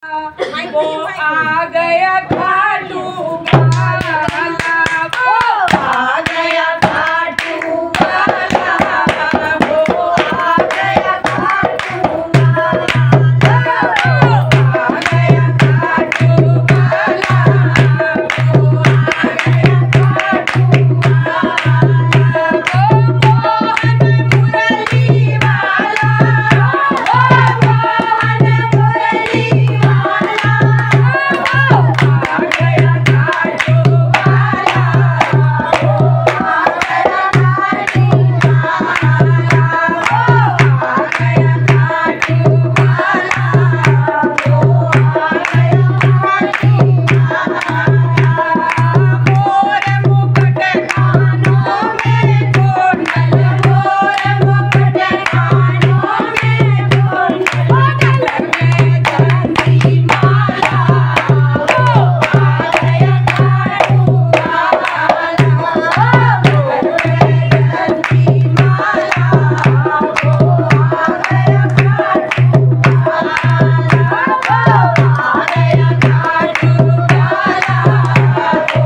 वो आ गया खाटू वाला, वो आ गया खाटू वाला, वो आ गया खाटू वाला, वो आ गया खाटू वाला, वो आ गया खाटू वाला, वो मोहन मुरली वाला, वो मोहन मुरली वाला, आ गया खाटू वाला, वो आ गया खाटू वाला, वो आ गया खाटू वाला, वो आ गया खाटू वाला। मोर मुकुट कानों में गोंडल, मोर मुकुट कानों में गोंडल, गले में चंदी माला, वो आ गया खाटू वाला, गले में चंदी माला, वो आ गया खाटू वाला, वो आ गया खाटू वाला, वो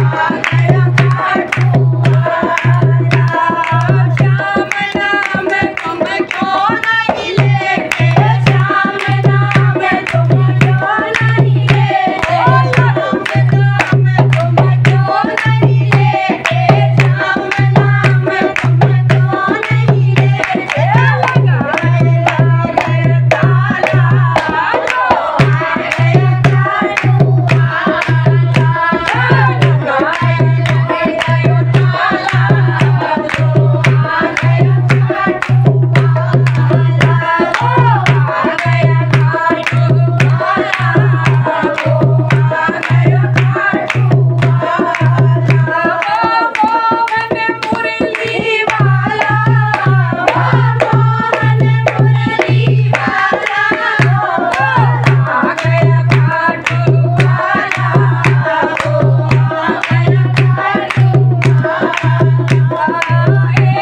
आ गया खाटू वाला। श्याम नाम तुम क्यों नहीं लेते, श्याम नाम तुम क्यों नहीं लेते, श्याम नाम तुम क्यों नहीं लेते, श्याम नाम तुम क्यों नहीं लेते, लगाए लागे ताला, वो आ गया खाटू वाला, लगाए लागे ताला, वो आ गया खाटू वाला, वो आ गया खाटू वाला, वो आ गया खाटू वाला, वो मोहन मुरली वाला, वो मोहन मुरली वाला, वो आ गया खाटू वाला, वो आ गया खाटू वाला।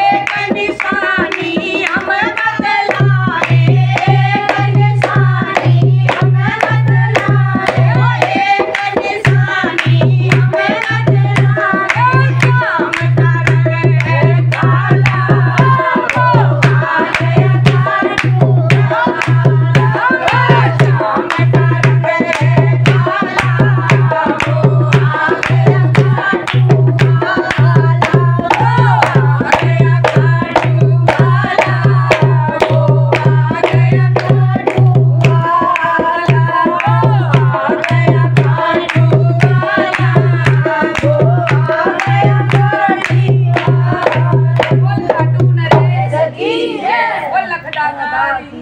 एक निशानी हम बतलाए, एक निशानी हम बतलाए, एक निशानी हम बतलाए, श्याम का रंग काला, वो आ गया खाटू वाला, श्याम का रंग काला, वो आ गया खाटू वाला, वो आ गया खाटू वाला, वो आ गया खाटू वाला, वो आ गया खाटू वाला, वो आ गया खाटू वाला। वो लाडू नरेश की है, वो लखदा कदारी